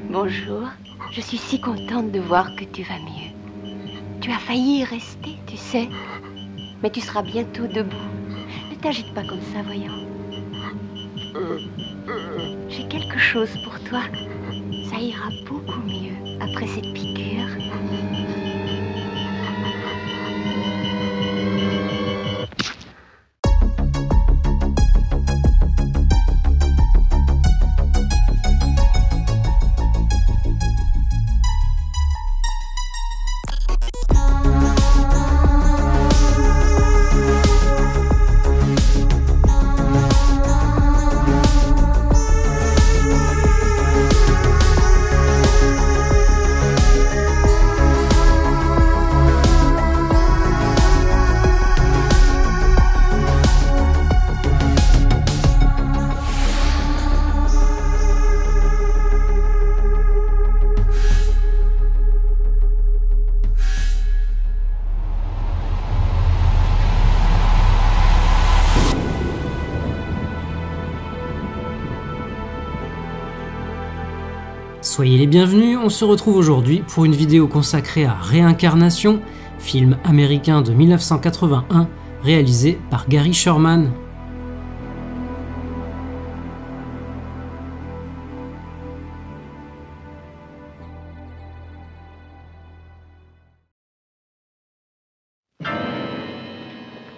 Bonjour. Je suis si contente de voir que tu vas mieux. Tu as failli y rester, tu sais. Mais tu seras bientôt debout. Ne t'agite pas comme ça, voyons. J'ai quelque chose pour toi. Ça ira beaucoup mieux après cette piqûre. Soyez les bienvenus, on se retrouve aujourd'hui pour une vidéo consacrée à Réincarnation, film américain de 1981 réalisé par Gary Sherman.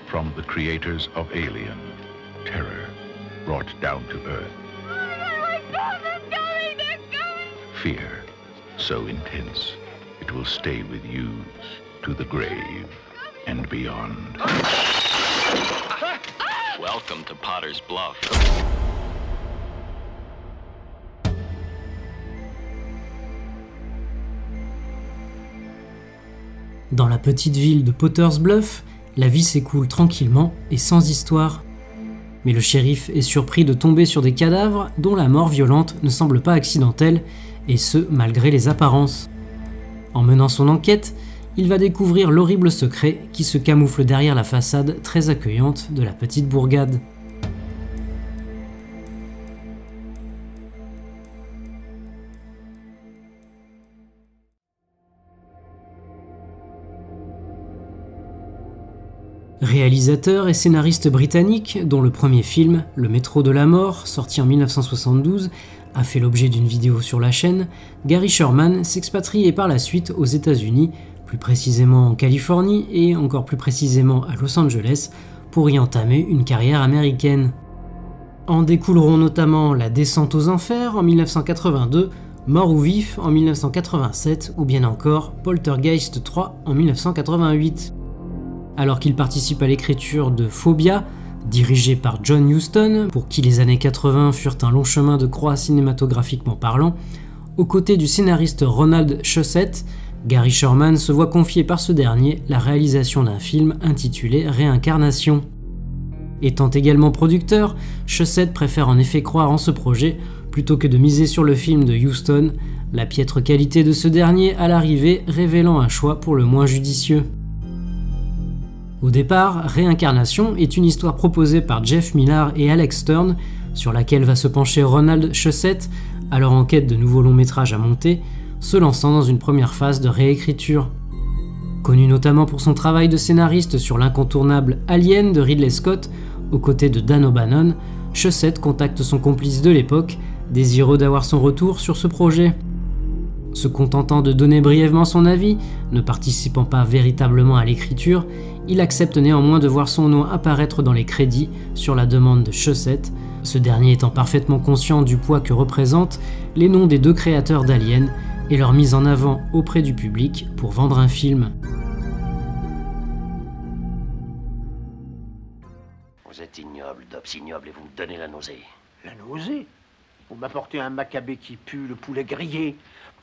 From the creators of Alien, terror brought down to Earth. Fear so intense, it will stay with you to the grave and beyond. Welcome to Potter's Bluff. Dans la petite ville de Potter's Bluff, la vie s'écoule tranquillement et sans histoire. Mais le shérif est surpris de tomber sur des cadavres dont la mort violente ne semble pas accidentelle, et ce malgré les apparences. En menant son enquête, il va découvrir l'horrible secret qui se camoufle derrière la façade très accueillante de la petite bourgade. Réalisateur et scénariste britannique, dont le premier film, Le Métro de la Mort, sorti en 1972, a fait l'objet d'une vidéo sur la chaîne, Gary Sherman s'expatrie par la suite aux États-Unis, plus précisément en Californie et encore plus précisément à Los Angeles, pour y entamer une carrière américaine. En découleront notamment La Descente aux Enfers en 1982, Mort ou Vif en 1987 ou bien encore Poltergeist 3 en 1988. Alors qu'il participe à l'écriture de Phobia, dirigé par John Huston, pour qui les années 80 furent un long chemin de croix cinématographiquement parlant, aux côtés du scénariste Ronald Shusett, Gary Sherman se voit confier par ce dernier la réalisation d'un film intitulé Réincarnation. Étant également producteur, Shusett préfère en effet croire en ce projet plutôt que de miser sur le film de Huston, la piètre qualité de ce dernier à l'arrivée révélant un choix pour le moins judicieux. Au départ, Réincarnation est une histoire proposée par Jeff Millar et Alex Stern, sur laquelle va se pencher Ronald Shusett, alors en quête de nouveaux longs métrages à monter, se lançant dans une première phase de réécriture. Connu notamment pour son travail de scénariste sur l'incontournable Alien de Ridley Scott, aux côtés de Dan O'Bannon, Shusett contacte son complice de l'époque, désireux d'avoir son retour sur ce projet. Se contentant de donner brièvement son avis, ne participant pas véritablement à l'écriture, il accepte néanmoins de voir son nom apparaître dans les crédits sur la demande de Shusett, ce dernier étant parfaitement conscient du poids que représentent les noms des deux créateurs d'Alien et leur mise en avant auprès du public pour vendre un film. Vous êtes ignoble, Dobbs, ignoble, et vous me donnez la nausée. La nausée? Vous m'apportez un macabé qui pue, le poulet grillé.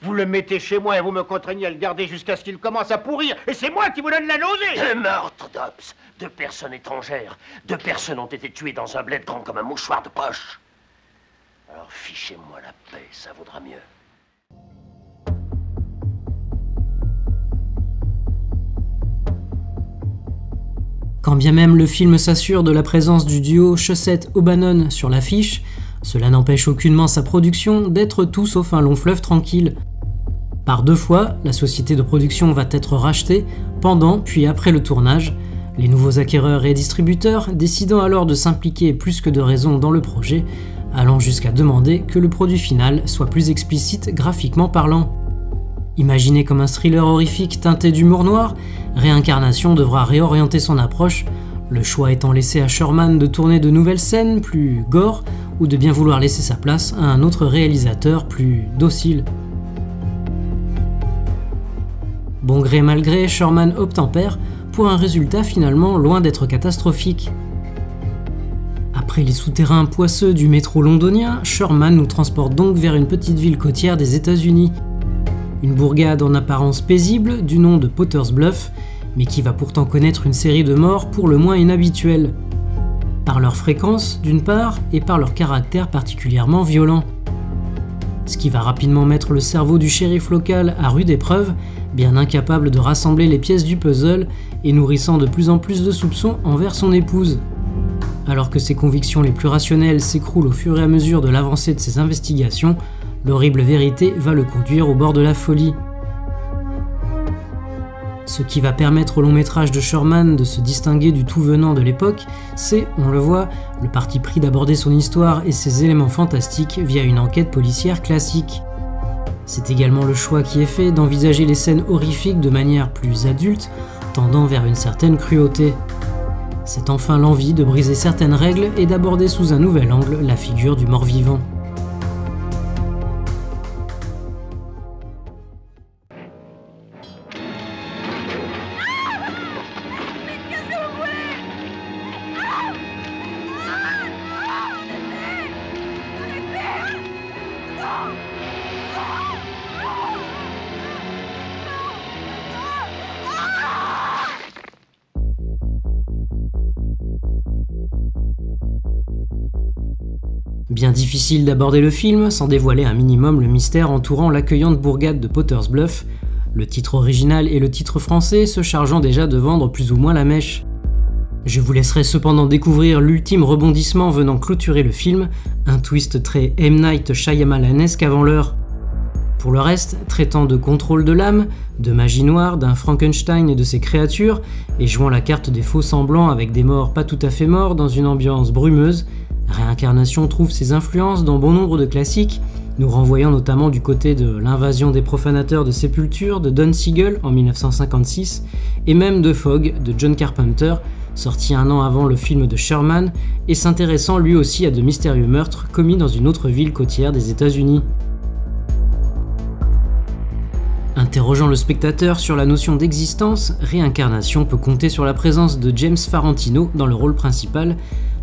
Vous le mettez chez moi et vous me contraignez à le garder jusqu'à ce qu'il commence à pourrir. Et c'est moi qui vous donne la nausée! Le meurtre, Dobbs. 2 personnes étrangères. 2 personnes ont été tuées dans un bled grand comme un mouchoir de poche. Alors fichez-moi la paix, ça vaudra mieux. Quand bien même le film s'assure de la présence du duo Shusett-O'Bannon sur l'affiche, Cela n'empêche aucunement sa production d'être tout sauf un long fleuve tranquille. Par 2 fois, la société de production va être rachetée pendant puis après le tournage, les nouveaux acquéreurs et distributeurs décidant alors de s'impliquer plus que de raison dans le projet, allant jusqu'à demander que le produit final soit plus explicite graphiquement parlant. Imaginé comme un thriller horrifique teinté d'humour noir, Réincarnation devra réorienter son approche, le choix étant laissé à Sherman de tourner de nouvelles scènes plus gore ou de bien vouloir laisser sa place à un autre réalisateur plus docile. Bon gré mal gré, Sherman obtempère pour un résultat finalement loin d'être catastrophique. Après les souterrains poisseux du métro londonien, Sherman nous transporte donc vers une petite ville côtière des États-Unis. Une bourgade en apparence paisible du nom de Potter's Bluff, mais qui va pourtant connaître une série de morts pour le moins inhabituelles. Par leur fréquence, d'une part, et par leur caractère particulièrement violent. Ce qui va rapidement mettre le cerveau du shérif local à rude épreuve, bien incapable de rassembler les pièces du puzzle et nourrissant de plus en plus de soupçons envers son épouse. Alors que ses convictions les plus rationnelles s'écroulent au fur et à mesure de l'avancée de ses investigations, l'horrible vérité va le conduire au bord de la folie. Ce qui va permettre au long métrage de Sherman de se distinguer du tout venant de l'époque, c'est, on le voit, le parti pris d'aborder son histoire et ses éléments fantastiques via une enquête policière classique. C'est également le choix qui est fait d'envisager les scènes horrifiques de manière plus adulte, tendant vers une certaine cruauté. C'est enfin l'envie de briser certaines règles et d'aborder sous un nouvel angle la figure du mort-vivant. Bien difficile d'aborder le film sans dévoiler un minimum le mystère entourant l'accueillante bourgade de Potter's Bluff, le titre original et le titre français se chargeant déjà de vendre plus ou moins la mèche. Je vous laisserai cependant découvrir l'ultime rebondissement venant clôturer le film, un twist très M. Night Shyamalanesque avant l'heure. Pour le reste, traitant de contrôle de l'âme, de magie noire, d'un Frankenstein et de ses créatures, et jouant la carte des faux semblants avec des morts pas tout à fait morts dans une ambiance brumeuse, Réincarnation trouve ses influences dans bon nombre de classiques, nous renvoyant notamment du côté de L'invasion des profanateurs de sépulture de Don Siegel en 1956, et même de Fog de John Carpenter, sorti un an avant le film de Sherman, et s'intéressant lui aussi à de mystérieux meurtres commis dans une autre ville côtière des États-Unis. Interrogeant le spectateur sur la notion d'existence, Réincarnation peut compter sur la présence de James Farentino dans le rôle principal,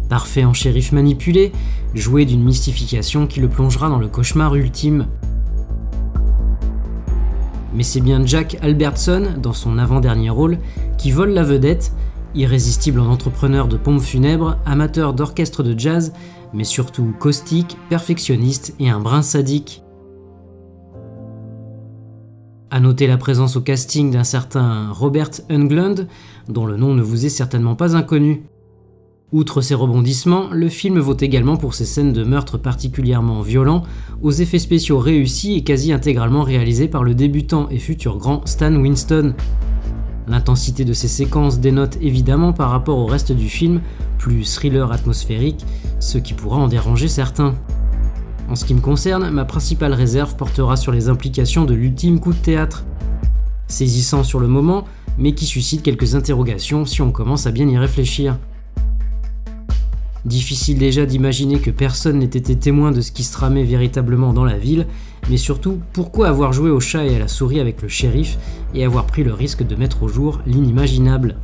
parfait en shérif manipulé, joué d'une mystification qui le plongera dans le cauchemar ultime. Mais c'est bien Jack Albertson, dans son avant-dernier rôle, qui vole la vedette, irrésistible en entrepreneur de pompes funèbres, amateur d'orchestre de jazz, mais surtout caustique, perfectionniste et un brin sadique. A noter la présence au casting d'un certain Robert Englund, dont le nom ne vous est certainement pas inconnu. Outre ces rebondissements, le film vaut également pour ses scènes de meurtre particulièrement violents, aux effets spéciaux réussis et quasi intégralement réalisés par le débutant et futur grand Stan Winston. L'intensité de ces séquences dénote évidemment par rapport au reste du film, plus thriller atmosphérique, ce qui pourra en déranger certains. En ce qui me concerne, ma principale réserve portera sur les implications de l'ultime coup de théâtre. Saisissant sur le moment, mais qui suscite quelques interrogations si on commence à bien y réfléchir. Difficile déjà d'imaginer que personne n'ait été témoin de ce qui se tramait véritablement dans la ville, mais surtout, pourquoi avoir joué au chat et à la souris avec le shérif et avoir pris le risque de mettre au jour l'inimaginable ?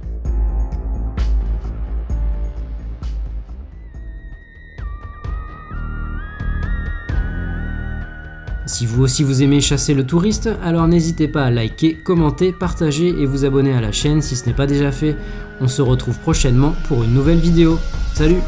Si vous aussi vous aimez chasser le touriste, alors n'hésitez pas à liker, commenter, partager et vous abonner à la chaîne si ce n'est pas déjà fait. On se retrouve prochainement pour une nouvelle vidéo. Salut!